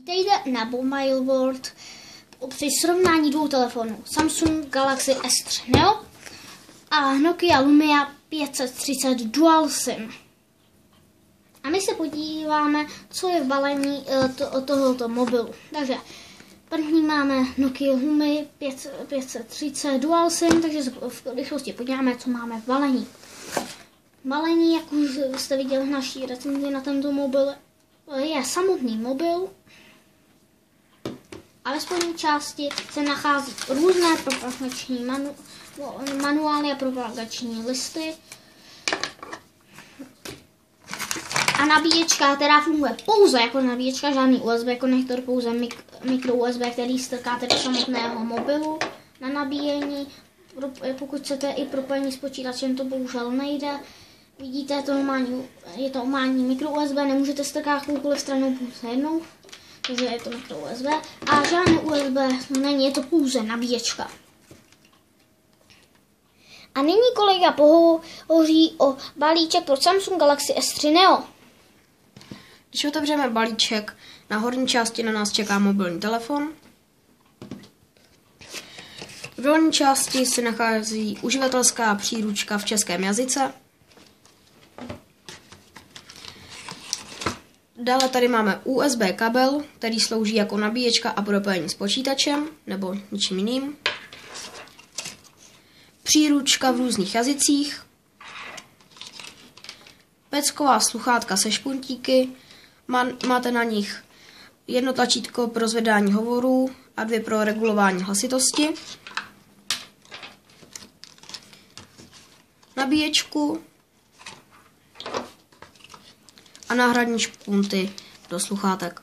Vítejte na Mobile World při srovnání dvou telefonů Samsung Galaxy S3 Neo a Nokia Lumia 530 Dual SIM. A my se podíváme, co je v balení tohoto mobilu. Takže první máme Nokia Lumia 530 Dual SIM, takže se v rychlosti podíváme, co máme v balení. Balení, jak už jste viděli v naší recenzi na tento mobil, je samotný mobil a ve spodní části se nachází různé propagační manuály a propagační listy a nabíječka, která funguje pouze jako nabíječka, žádný USB konektor, pouze mikro USB, který strkáte do samotného mobilu na nabíjení. Pokud chcete i propojení s počítačem, to bohužel nejde. Vidíte, je to normální mikro USB, nemůžete strkat jakoukoliv stranou pouze jednou, takže je to mikro USB a žádné USB není, je to pouze nabíječka. A nyní kolega pohovoří o balíček pro Samsung Galaxy S3 Neo. Když otevřeme balíček, na horní části na nás čeká mobilní telefon. V dolní části se nachází uživatelská příručka v českém jazyce. Dále tady máme USB kabel, který slouží jako nabíječka a propojení s počítačem nebo ničím jiným. Příručka v různých jazycích. Pecková sluchátka se špuntíky. Máte na nich jedno tlačítko pro zvedání hovorů a dvě pro regulování hlasitosti. Nabíječku a náhradní špunty do sluchátek.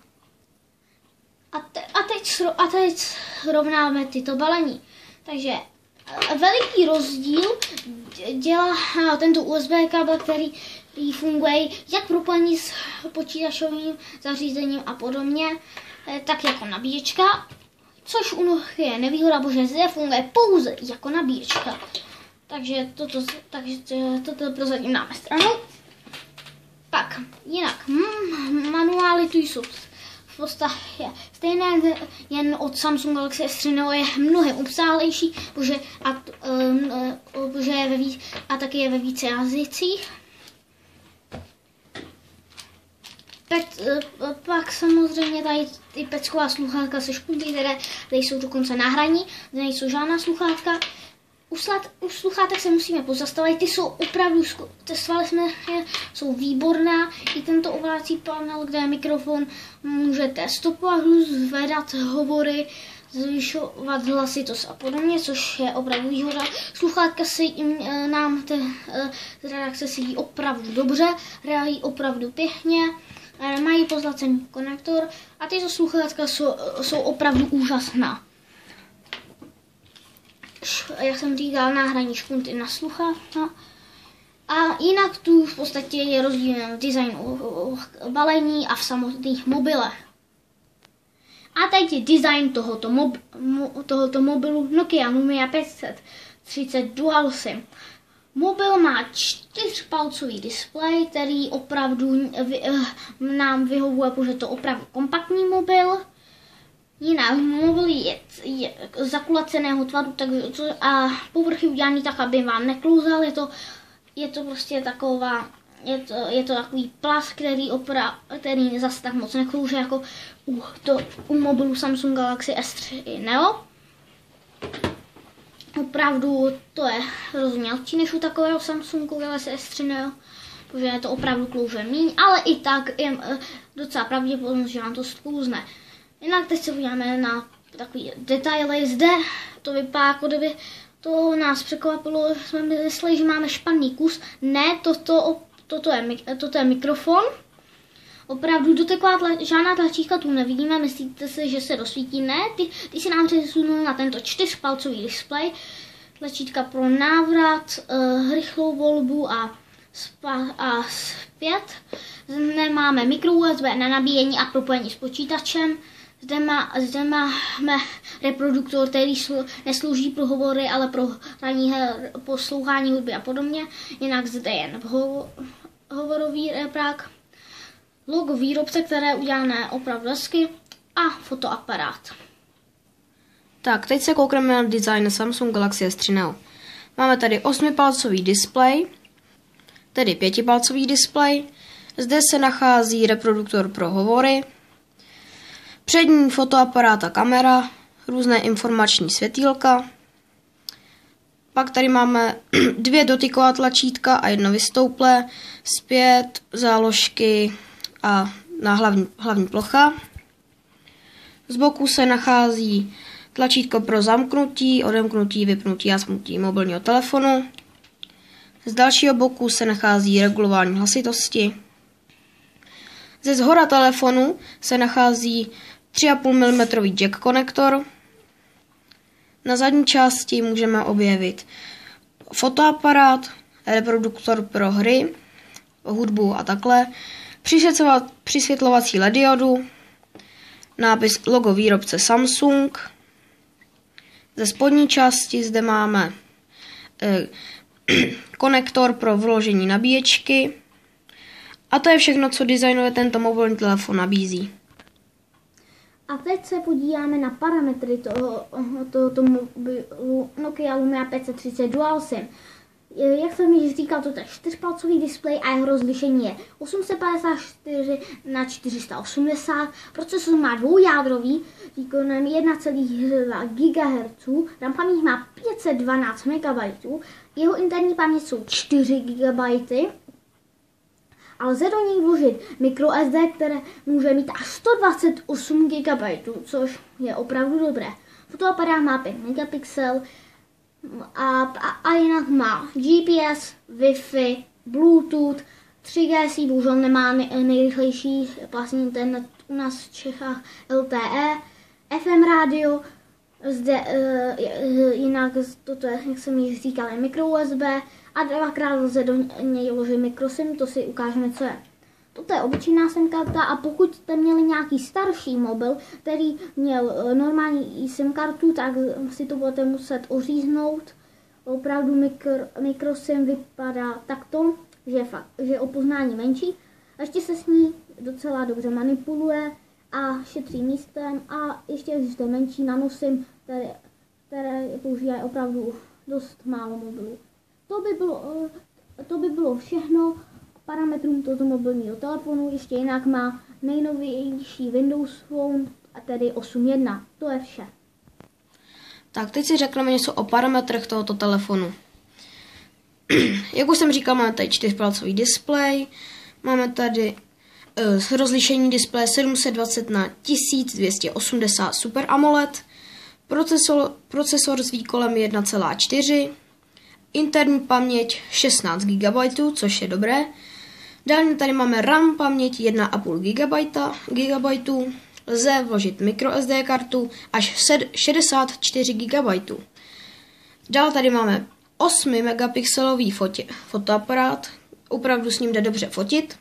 A teď srovnáme tyto balení. Takže veliký rozdíl dělá tento USB kabel, který funguje jak propojení s počítačovým zařízením a podobně, tak jako nabíječka, což u Nokia je nevýhoda, protože zde funguje pouze jako nabíječka. Takže toto prozatím dáme stranou. Pak, jinak, manuály tu jsou v podstatě stejné, jen od Samsung Galaxy S3 Neo je mnohem obsáhlejší, protože je taky je ve více jazycích. Pak samozřejmě tady ty pecková sluchátka se špunty, které jsou dokonce náhradní, nejsou žádná sluchátka. U sluchátek se musíme pozastavit, ty jsou opravdu, testovali jsme je, jsou výborná. I tento ovládací panel, kde je mikrofon, můžete stopovat hluk, zvedat hovory, zvyšovat hlasitost a podobně, což je opravdu výhoda. Sluchátka se nám z redakce sedí opravdu dobře, hrají opravdu pěkně, mají pozlacený konektor a tyto sluchátka jsou opravdu úžasná. Jak jsem říkal, náhradní špunty na sluchátka. A jinak tu v podstatě je rozdíl v designu balení a v samotných mobilech. A teď je design tohoto mobilu Nokia Lumia 530 Dual SIM. Mobil má 4palcový displej, který opravdu nám vyhovuje, protože to je opravdu kompaktní mobil. Jinak mobil je zakulaceného tvaru a povrchy udělaný tak, aby vám neklouzal. Je to prostě taková, je to takový plast, který zase tak moc neklouže jako u mobilu Samsung Galaxy S3 Neo. Opravdu to je rozhodně lepší než u takového Samsungu Galaxy S3 Neo, protože to opravdu klouže míň, ale i tak je docela pravděpodobnost, že vám to sklouzne. Jinak teď se podíváme na takový detaily. Zde to vypadá, jako kdyby to nás překvapilo, jsme mysleli, že máme špatný kus. Ne, toto je mikrofon. Opravdu žádná tlačítka tu nevidíme, myslíte si, že se rozsvítí? Ne, ty si nám přesunul na tento 4palcový displej. Tlačítka pro návrat, rychlou volbu a zpět. Zde máme mikro USB na nabíjení a propojení s počítačem. Zde máme reproduktor, který neslouží pro hovory, ale pro hraní her, poslouchání hudby a podobně. Jinak zde je hovorový reprák. Logo výrobce, které je udělané opravdu hezky. a fotoaparát. Tak, teď se koukneme na design Samsung Galaxy S3 Neo. Máme tady 8-palcový displej, tedy 5-palcový displej. Zde se nachází reproduktor pro hovory, přední fotoaparát a kamera, různé informační světýlka. Pak tady máme 2 dotyková tlačítka a 1 vystouplé, zpět, záložky a na hlavní plocha. Z boku se nachází tlačítko pro zamknutí, odemknutí, vypnutí a zapnutí mobilního telefonu. Z dalšího boku se nachází regulování hlasitosti. Ze zhora telefonu se nachází 3,5 mm jack konektor. Na zadní části můžeme objevit fotoaparát, reproduktor pro hry, hudbu a takhle, přisvětlovací LED diodu, nápis logo výrobce Samsung. Ze spodní části zde máme konektor pro vložení nabíječky. A to je všechno, co designově tento mobilní telefon nabízí. A teď se podíváme na parametry tohoto mobilu Nokia Lumia 530 Dual SIM. Jak jsem již říkal, to je 4-palcový displej a jeho rozlišení je 854 na 480. Procesor má dvoujádrový výkonem 1,2 GHz, RAM paměť má 512 MB, jeho interní paměť jsou 4 GB, a lze do něj vložit microSD, které může mít až 128 GB, což je opravdu dobré. Fotoaparát má 5 megapixel a jinak má GPS, Wi-Fi, Bluetooth, 3G si bohužel nemá nejrychlejší vlastní internet u nás v Čechách LTE, FM rádio, zde jinak toto je, jak jsem již říkal, je microUSB a 2krát lze do něj vložit microSIM, to si ukážeme, co je. Toto je obyčejná SIM karta a pokud jste měli nějaký starší mobil, který měl normální SIM kartu, tak si to budete muset oříznout. Opravdu microSIM vypadá takto, že je o poznání menší. A ještě se s ní docela dobře manipuluje a šetří místem a ještě existuje menší nanoSIM, které používají opravdu dost málo mobilů. To by bylo všechno parametrům tohoto mobilního telefonu. Ještě jinak má nejnovější Windows Phone, a tedy 8.1. To je vše. Tak, teď si řekneme něco o parametrech tohoto telefonu. Jak už jsem říkal, máme tady 4-palcový displej, máme tady rozlišení displeje 720 na 1280 Super AMOLED, procesor s výkonem 1,4, interní paměť 16 GB, což je dobré. Dále tady máme RAM paměť 1,5 GB, lze vložit microSD kartu až 64 GB. Dále tady máme 8 megapixelový fotoaparát, opravdu s ním jde dobře fotit.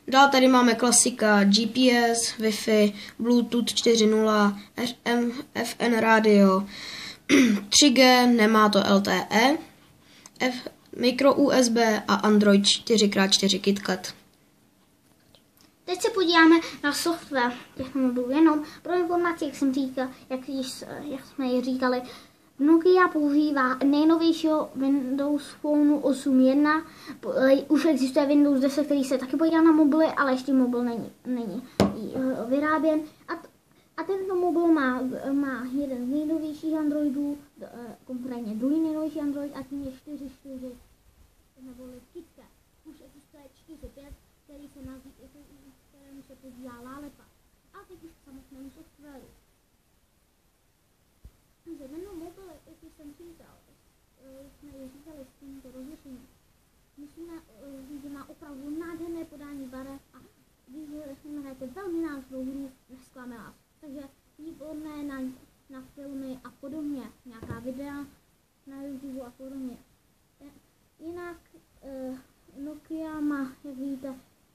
Dále tady máme klasika GPS, Wi-Fi, Bluetooth 4.0, FM rádio, 3G, nemá to LTE, micro USB a Android 4x4 KitKat. Teď se podíváme na software těchto mobilů. Jenom pro informaci, jak jsem říkal, jak jsme ji říkali, Nokia používá nejnovějšího Windows Phone 8.1. Už existuje Windows 10, který se taky podívá na mobily, ale ještě mobil není vyráběn. A tento mobil má jeden z nejnovějších Androidů, konkrétně druhý nejnovější Android, a tím je 4.4 neboli KitKat. Už existuje 4.5, kterému se podívá Lalepa. A teď už k samotnému softwaru. Takže tento mobil, jak jsem říkal, jsme říkali s tímto rozlišením. Musíme říct, že má opravdu nádherné podání barev a když hrajete velmi náročnou hru, nesklame vás. Takže výborné na filmy a podobně, nějaká videa na YouTube a podobně. Jinak Nokia má, jak vidíte,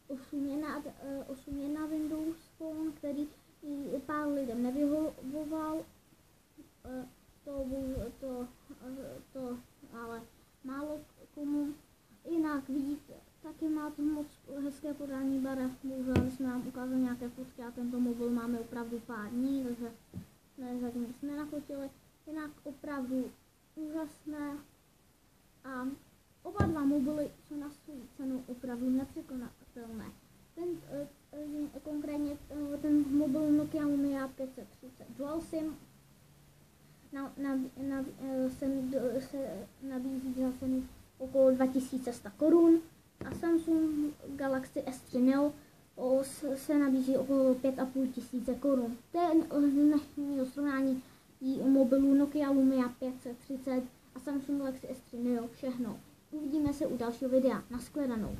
8.1 Windows Phone, který pár lidem nevyhovoval, to ale málo komu. Jinak vidíte, Taky má to moc hezké podání barev, bohužel jsme nám ukázali nějaké fotky a tento mobil máme opravdu pár dní, takže zatím nic nenafotili. Jinak opravdu úžasné a oba dva mobily jsou na svou cenu opravdu nepřekonatelné. Konkrétně ten mobil Nokia Lumia 530 Dual SIM se nabízí za cenu okolo 2100 korun a Samsung Galaxy S3 Neo se nabízí okolo 5500 korun. To je dnešního srovnání mobilů Nokia Lumia 530 a Samsung Galaxy S3 Neo všechno. Uvidíme se u dalšího videa. Nashledanou.